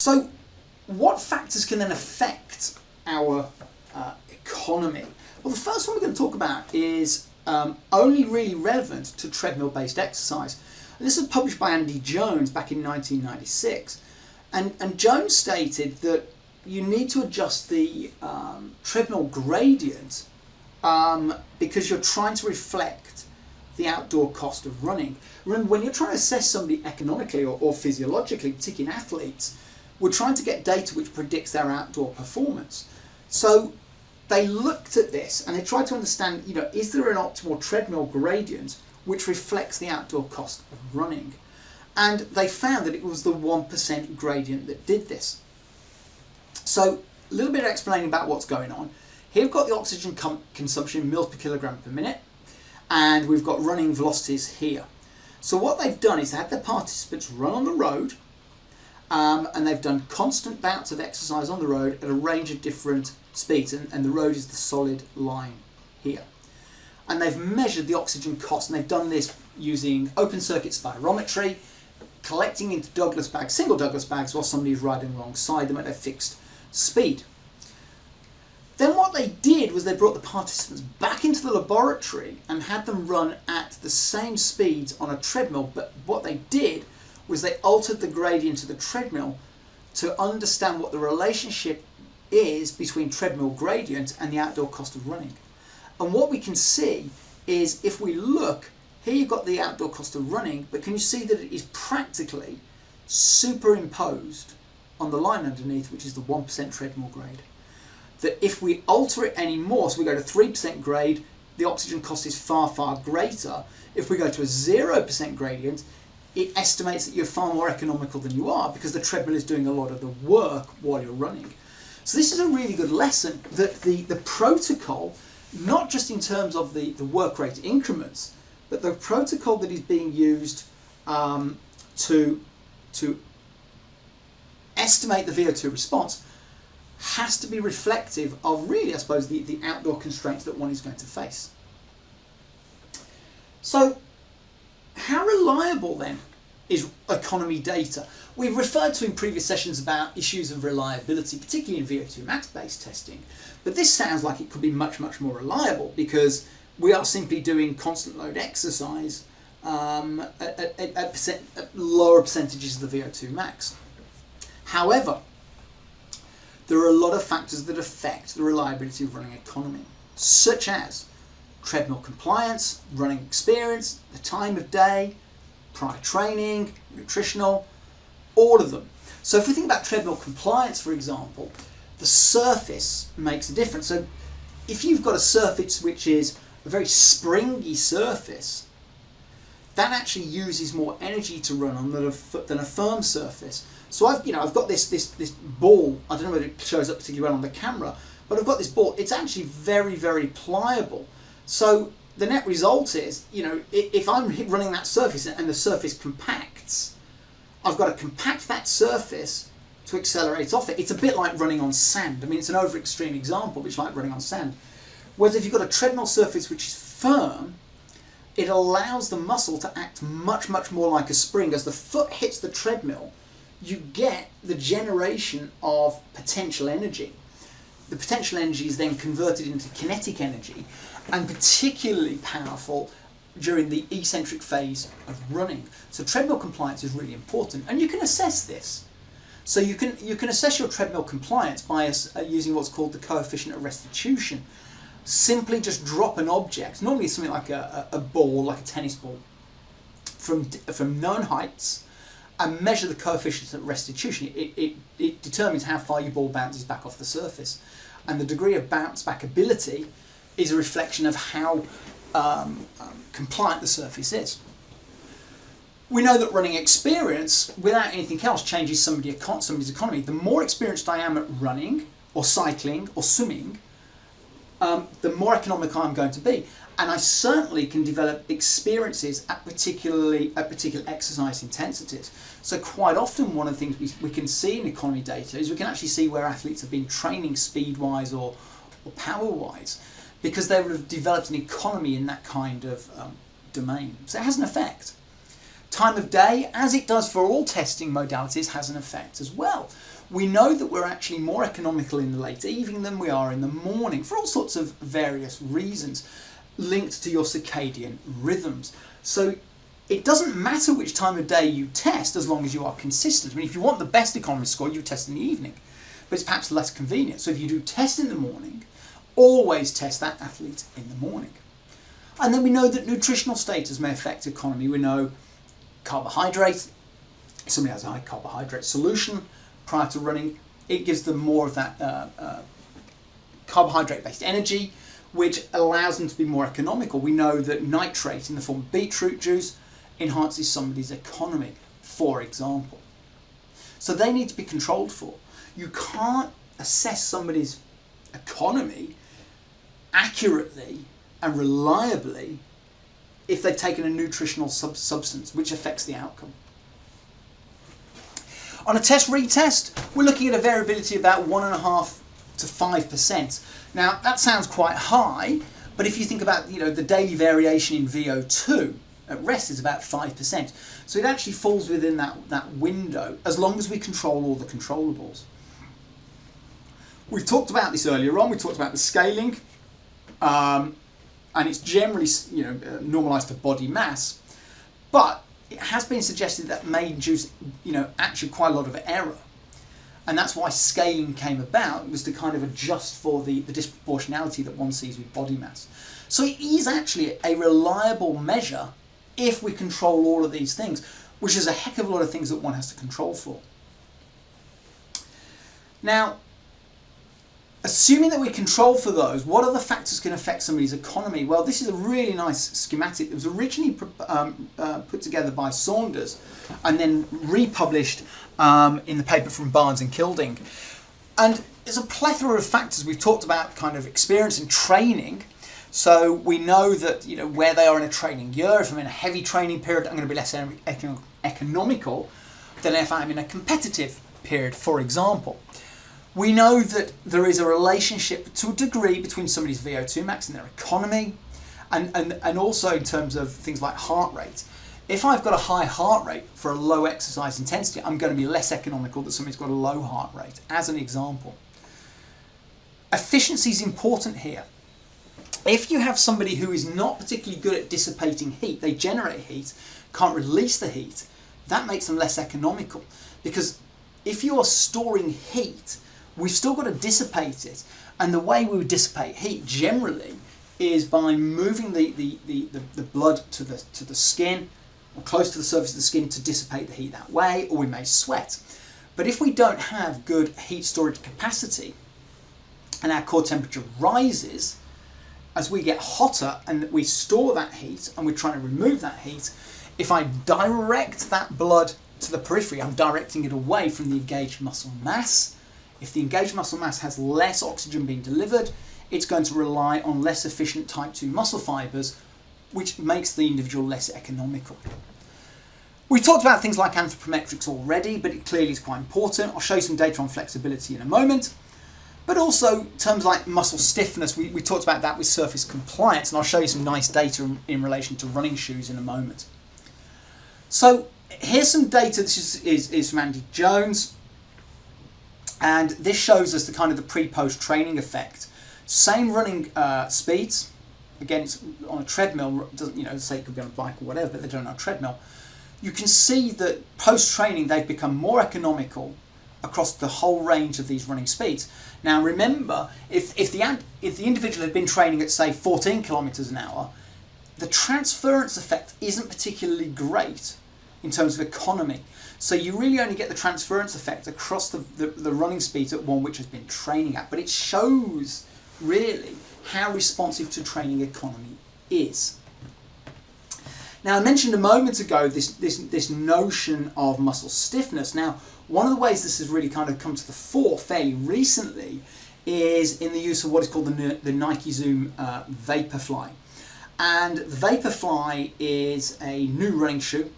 So what factors can then affect our economy? Well, the first one we're going to talk about is only really relevant to treadmill-based exercise. And this was published by Andy Jones back in 1996. And Jones stated that you need to adjust the treadmill gradient because you're trying to reflect the outdoor cost of running. Remember, when you're trying to assess somebody economically or physiologically, particularly in athletes, we're trying to get data which predicts their outdoor performance. So they looked at this and they tried to understand, is there an optimal treadmill gradient which reflects the outdoor cost of running? And they found that it was the 1% gradient that did this. So a little bit of explaining about what's going on. Here we've got the oxygen consumption in mils per kilogram per minute, and we've got running velocities here. So what they've done is they had their participants run on the road, and they've done constant bouts of exercise on the road at a range of different speeds, and the road is the solid line here. And they've measured the oxygen cost, and they've done this using open circuit spirometry, collecting into Douglas bags, single Douglas bags, while somebody is riding alongside them at a fixed speed. Then what they did was they brought the participants back into the laboratory and had them run at the same speeds on a treadmill, but what they did was they altered the gradient of the treadmill to understand what the relationship is between treadmill gradient and the outdoor cost of running. And what we can see is, if we look, here you've got the outdoor cost of running, but can you see that it is practically superimposed on the line underneath, which is the 1% treadmill grade? That if we alter it any more, so we go to 3% grade, the oxygen cost is far, far greater. If we go to a 0% gradient, it estimates that you're far more economical than you are, because the treadmill is doing a lot of the work while you're running. So this is a really good lesson that the protocol, not just in terms of the work rate increments, but the protocol that is being used to estimate the VO2 response has to be reflective of really, I suppose, the outdoor constraints that one is going to face. So how reliable then is economy data? We've referred to in previous sessions about issues of reliability, particularly in VO2 max based testing, but this sounds like it could be much, much more reliable, because we are simply doing constant load exercise at lower percentages of the VO2 max. However, there are a lot of factors that affect the reliability of running economy, such as treadmill compliance, running experience, the time of day, prior training, nutritional, all of them. So if we think about treadmill compliance, for example, the surface makes a difference. So if you've got a surface which is a very springy surface, that actually uses more energy to run on than a firm surface. So I've got this ball. I don't know whether it shows up particularly well on the camera, but I've got this ball. It's actually very, very pliable. So the net result is, if I'm running that surface and the surface compacts, I've got to compact that surface to accelerate off it. It's a bit like running on sand. I mean, it's an over extreme example, but it's like running on sand. Whereas if you've got a treadmill surface which is firm, it allows the muscle to act much, much more like a spring. As the foot hits the treadmill, you get the generation of potential energy. The potential energy is then converted into kinetic energy, and particularly powerful during the eccentric phase of running. So treadmill compliance is really important, and you can assess this. So you can assess your treadmill compliance by using what's called the coefficient of restitution. Simply just drop an object, normally something like a ball, like a tennis ball, from known heights, and measure the coefficient of restitution. It determines how far your ball bounces back off the surface. And the degree of bounce back ability is a reflection of how compliant the surface is. We know that running experience, without anything else, changes somebody's economy. The more experienced I am at running, or cycling, or swimming, the more economical I'm going to be. And I certainly can develop experiences at particular exercise intensities. So quite often one of the things we can see in economy data is we can actually see where athletes have been training speed-wise or power-wise, because they would have developed an economy in that kind of domain. So it has an effect. Time of day, as it does for all testing modalities, has an effect as well. We know that we're actually more economical in the late evening than we are in the morning for all sorts of various reasons linked to your circadian rhythms. So it doesn't matter which time of day you test as long as you are consistent. I mean, if you want the best economy score, you test in the evening, but it's perhaps less convenient. So if you do test in the morning, always test that athlete in the morning. And then we know that nutritional status may affect economy. We know carbohydrates. If somebody has a high carbohydrate solution prior to running, it gives them more of that carbohydrate-based energy, which allows them to be more economical. We know that nitrate in the form of beetroot juice enhances somebody's economy, for example. So they need to be controlled for. You can't assess somebody's economy accurately and reliably if they've taken a nutritional substance, which affects the outcome. On a test retest, we're looking at a variability of about 1.5 to 5%. Now that sounds quite high, but if you think about the daily variation in VO2 at rest is about 5%. So it actually falls within that window as long as we control all the controllables. We've talked about this earlier on. We talked about the scaling. And it's generally normalized to body mass, but it has been suggested that may induce actually quite a lot of error, and that's why scaling came about. It was to kind of adjust for the disproportionality that one sees with body mass. So it is actually a reliable measure if we control all of these things, which is a heck of a lot of things that one has to control for. Now, assuming that we control for those, what other factors can affect somebody's economy? Well, this is a really nice schematic. It was originally put together by Saunders and then republished in the paper from Barnes and Kilding. And there's a plethora of factors. We've talked about kind of experience and training. So we know that where they are in a training year. If I'm in a heavy training period, I'm going to be less economical than if I'm in a competitive period, for example. We know that there is a relationship to a degree between somebody's VO2 max and their economy, and also in terms of things like heart rate. If I've got a high heart rate for a low exercise intensity, I'm going to be less economical than somebody's got a low heart rate, as an example. Efficiency is important here. If you have somebody who is not particularly good at dissipating heat, they generate heat, can't release the heat, that makes them less economical. Because if you are storing heat, we've still got to dissipate it, and the way we would dissipate heat generally is by moving the blood to the skin or close to the surface of the skin to dissipate the heat that way, or we may sweat. But if we don't have good heat storage capacity and our core temperature rises, as we get hotter and we store that heat and we're trying to remove that heat, if I direct that blood to the periphery, I'm directing it away from the engaged muscle mass. If the engaged muscle mass has less oxygen being delivered, it's going to rely on less efficient type 2 muscle fibers, which makes the individual less economical. We've talked about things like anthropometrics already, but it clearly is quite important. I'll show you some data on flexibility in a moment. But also terms like muscle stiffness, we talked about that with surface compliance, and I'll show you some nice data in relation to running shoes in a moment. So here's some data. This is from Andy Jones, and this shows us the kind of the pre-post training effect. Same running speeds. Again, it's on a treadmill. Doesn't say it could be on a bike or whatever, but they're doing it on a treadmill. You can see that post-training they've become more economical across the whole range of these running speeds. Now remember, if the individual had been training at say 14 kilometers an hour, the transference effect isn't particularly great in terms of economy. So you really only get the transference effect across the running speeds at one which has been training at. But it shows really how responsive to training economy is. Now I mentioned a moment ago this notion of muscle stiffness. Now one of the ways this has really kind of come to the fore fairly recently is in the use of what is called the Nike Zoom Vaporfly. And the Vaporfly is a new running shoe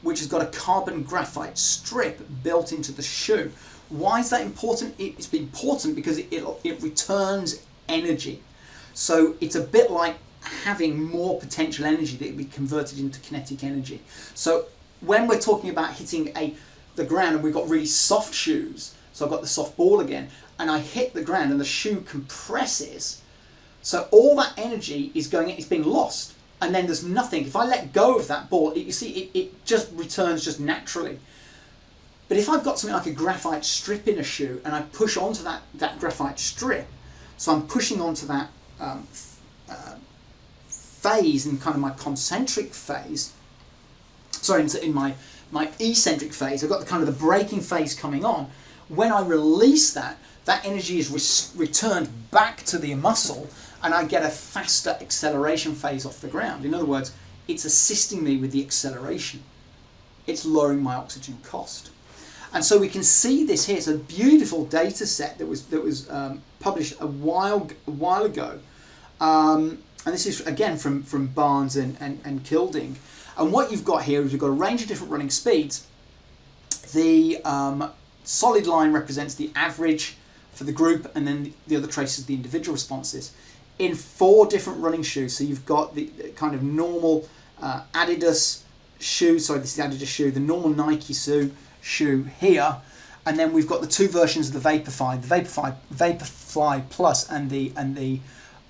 which has got a carbon graphite strip built into the shoe. Why is that important? It's important because it returns energy. So it's a bit like having more potential energy that will be converted into kinetic energy. So when we're talking about hitting the ground and we've got really soft shoes, so I've got the soft ball again, and I hit the ground and the shoe compresses, so all that energy is it's being lost, and then there's nothing. If I let go of that ball, you see it just returns just naturally. But if I've got something like a graphite strip in a shoe and I push onto that graphite strip, so I'm pushing onto that phase in kind of my concentric phase, sorry, in my eccentric phase, I've got the kind of the braking phase coming on. When I release that energy is returned back to the muscle, and I get a faster acceleration phase off the ground. In other words, it's assisting me with the acceleration. It's lowering my oxygen cost. And so we can see this here. It's a beautiful data set that was published a while ago. And this is again from Barnes and Kilding. And what you've got here is you've got a range of different running speeds. The solid line represents the average for the group, and then the other traces the individual responses in 4 different running shoes. So you've got the kind of normal Adidas shoe, sorry, this is the Adidas shoe, the normal Nike shoe here, and then we've got the 2 versions of the Vaporfly, the Vaporfly Plus and the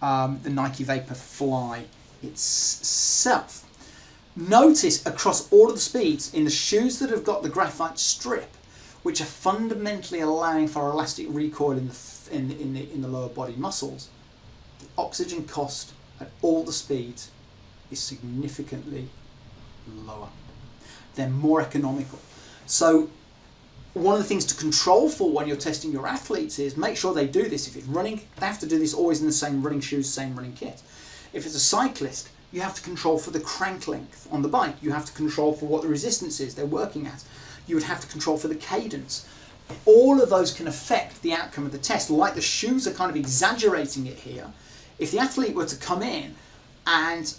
Nike Vaporfly itself. Notice across all of the speeds in the shoes that have got the graphite strip, which are fundamentally allowing for elastic recoil in the lower body muscles, the oxygen cost at all the speeds is significantly lower. They're more economical. So one of the things to control for when you're testing your athletes is make sure they do this. If it's running, they have to do this always in the same running shoes, same running kit. If it's a cyclist, you have to control for the crank length on the bike. You have to control for what the resistance is they're working at. You would have to control for the cadence. All of those can affect the outcome of the test. Like the shoes are kind of exaggerating it here. If the athlete were to come in and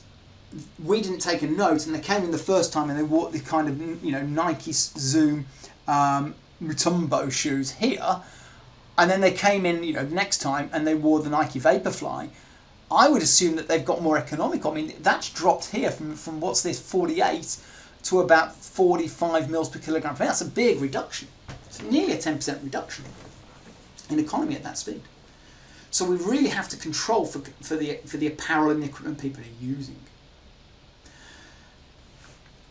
we didn't take a note, and they came in the first time and they wore the kind of, Nike Zoom Mutombo shoes here, and then they came in, next time and they wore the Nike Vaporfly, I would assume that they've got more economical. I mean, that's dropped here from what's this, 48 to about 45 mils per kilogram. That's a big reduction. It's nearly a 10% reduction in economy at that speed. So we really have to control for the apparel and the equipment people are using.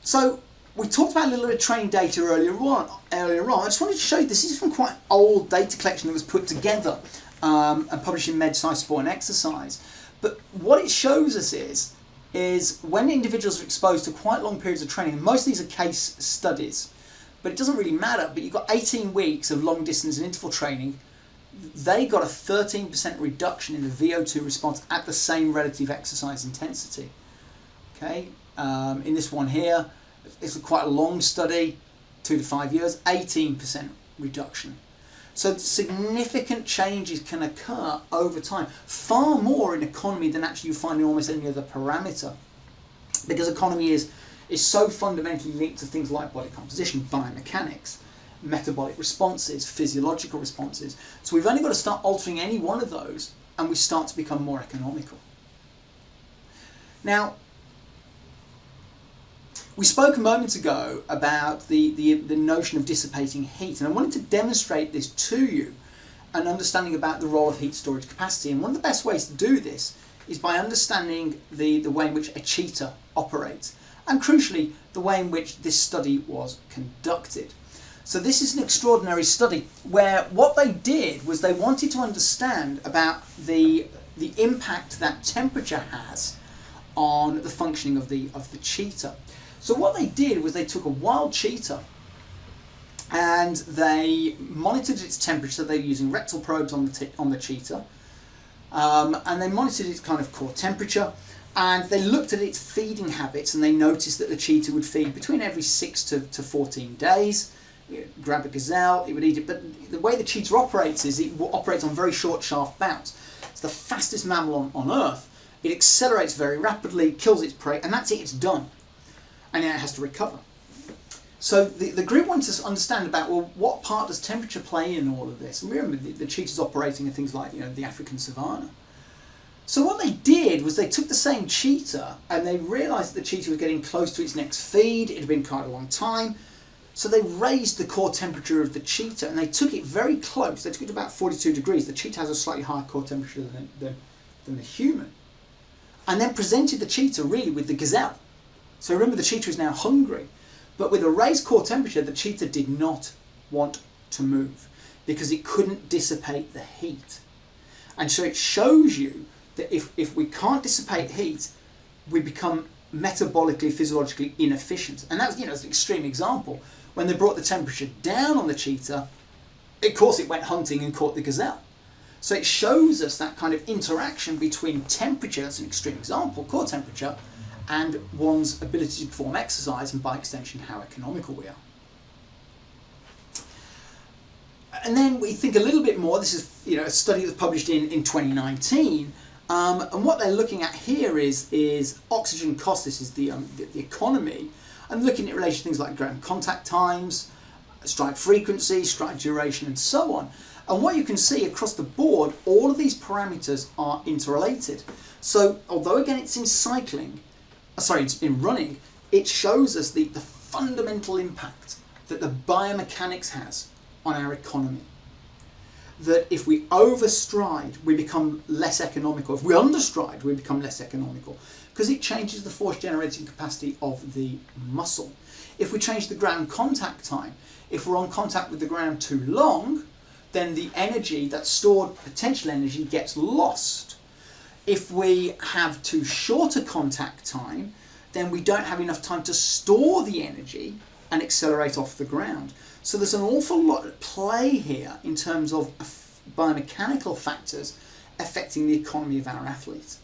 So we talked about a little bit of training data earlier on. I just wanted to show you, this is from quite old data collection that was put together and published in MedSci Sport and Exercise. But what it shows us is when individuals are exposed to quite long periods of training, and most of these are case studies, but it doesn't really matter, but you've got 18 weeks of long distance and interval training, they got a 13% reduction in the VO2 response at the same relative exercise intensity. Okay, in this one here, it's quite a long study, 2 to 5 years, 18% reduction. So significant changes can occur over time, far more in economy than actually you find in almost any other parameter, because economy is so fundamentally linked to things like body composition, biomechanics, metabolic responses, physiological responses. So we've only got to start altering any one of those and we start to become more economical. Now, we spoke a moment ago about the notion of dissipating heat, and I wanted to demonstrate this to you, an understanding about the role of heat storage capacity. And one of the best ways to do this is by understanding the way in which a cheetah operates, and crucially, the way in which this study was conducted. So this is an extraordinary study where what they did was they wanted to understand about the impact that temperature has on the functioning of the cheetah. So what they did was they took a wild cheetah and they monitored its temperature. They were using rectal probes on the cheetah, and they monitored its kind of core temperature, and they looked at its feeding habits, and they noticed that the cheetah would feed between every 6 to 14 days. Grab a gazelle, it would eat it, but the way the cheetah operates is it operates on very short, shaft bouts. It's the fastest mammal on Earth. It accelerates very rapidly, kills its prey, and that's it, it's done. And then it has to recover. So the group wanted to understand about, well, what part does temperature play in all of this? And remember, the cheetah's operating in things like, the African savanna. So what they did was they took the same cheetah and they realised that the cheetah was getting close to its next feed. It had been quite a long time. So they raised the core temperature of the cheetah and they took it very close. They took it to about 42 degrees. The cheetah has a slightly higher core temperature than the human. And then presented the cheetah really with the gazelle. So remember, the cheetah is now hungry. But with a raised core temperature, the cheetah did not want to move because it couldn't dissipate the heat. And so it shows you that if we can't dissipate heat, we become metabolically, physiologically inefficient. And that's, it's an extreme example. When they brought the temperature down on the cheetah, of course it went hunting and caught the gazelle. So it shows us that kind of interaction between temperature, that's an extreme example, core temperature, and one's ability to perform exercise, and by extension how economical we are. And then we think a little bit more. This is a study that's published in 2019. And what they're looking at here is oxygen cost. This is the economy, and looking at relation to things like ground contact times, stride frequency, stride duration, and so on. And what you can see across the board, all of these parameters are interrelated. So although again it's it's in running, it shows us the fundamental impact that the biomechanics has on our economy. That if we overstride, we become less economical. If we understride, we become less economical because it changes the force generating capacity of the muscle. If we change the ground contact time, if we're on contact with the ground too long, then the energy, that stored potential energy, gets lost. If we have too short a contact time, then we don't have enough time to store the energy and accelerate off the ground. So there's an awful lot at play here in terms of biomechanical factors affecting the economy of our athletes.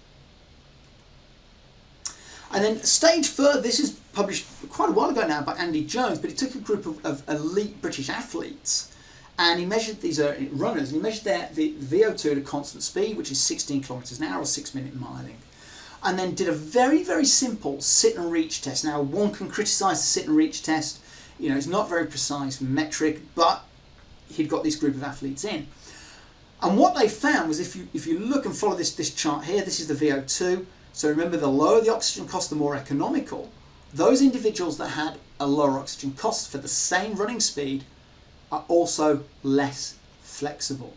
And then stage further, this is published quite a while ago now by Andy Jones, but he took a group of elite British athletes and he measured, these are runners, and he measured the VO2 at a constant speed, which is 16 kilometers an hour or 6-minute miling. And then did a very, very simple sit and reach test. Now, one can criticize the sit and reach test. It's not very precise metric, but he'd got this group of athletes in. And what they found was if you look and follow this chart here, this is the VO2. So remember, the lower the oxygen cost, the more economical. Those individuals that had a lower oxygen cost for the same running speed are also less flexible.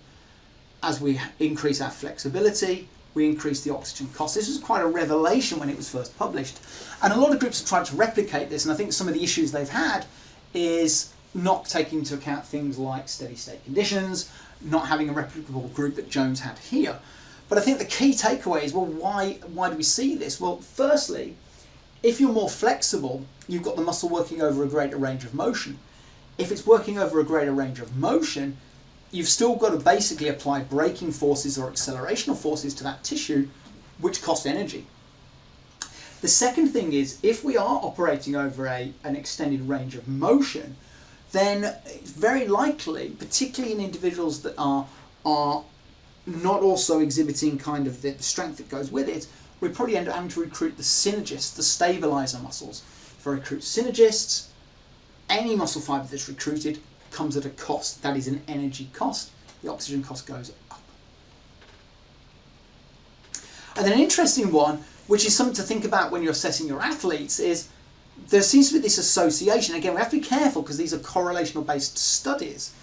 As we increase our flexibility, we increase the oxygen cost. This was quite a revelation when it was first published. And a lot of groups have tried to replicate this, and I think some of the issues they've had is not taking into account things like steady state conditions, not having a replicable group that Jones had here. But I think the key takeaway is, well, why do we see this? Well, firstly, if you're more flexible, you've got the muscle working over a greater range of motion. If it's working over a greater range of motion, you've still got to basically apply braking forces or accelerational forces to that tissue, which cost energy. The second thing is, if we are operating over an extended range of motion, then it's very likely, particularly in individuals that are not also exhibiting kind of the strength that goes with it, we probably end up having to recruit the synergists, the stabilizer muscles. If I recruit synergists, any muscle fibre that's recruited comes at a cost. That is an energy cost. The oxygen cost goes up. And then an interesting one, which is something to think about when you're assessing your athletes, is there seems to be this association. Again, we have to be careful because these are correlational based studies,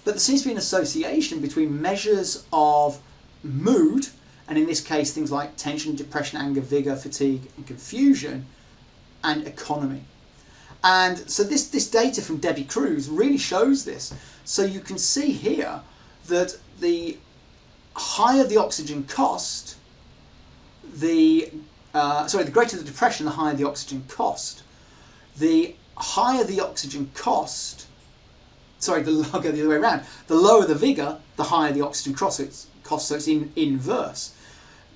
but there seems to be an association between measures of mood, and in this case things like tension, depression, anger, vigour, fatigue and confusion, and economy. And so this data from Debbie Cruz really shows this. So you can see here that the higher the oxygen cost, the greater the depression, the higher the oxygen cost. The higher the oxygen cost, I'll go the other way around. The lower the vigour, the higher the oxygen cost, so it's in inverse.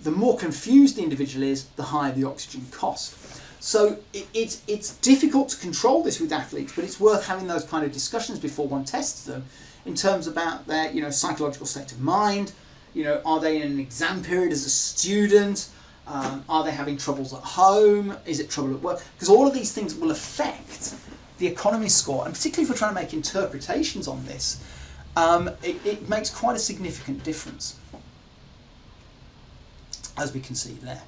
The more confused the individual is, the higher the oxygen cost. So it's difficult to control this with athletes, but it's worth having those kind of discussions before one tests them in terms about their psychological state of mind. Are they in an exam period as a student? Are they having troubles at home? Is it trouble at work? Because all of these things will affect the economy score, and particularly if we're trying to make interpretations on this, it makes quite a significant difference. as we can see there.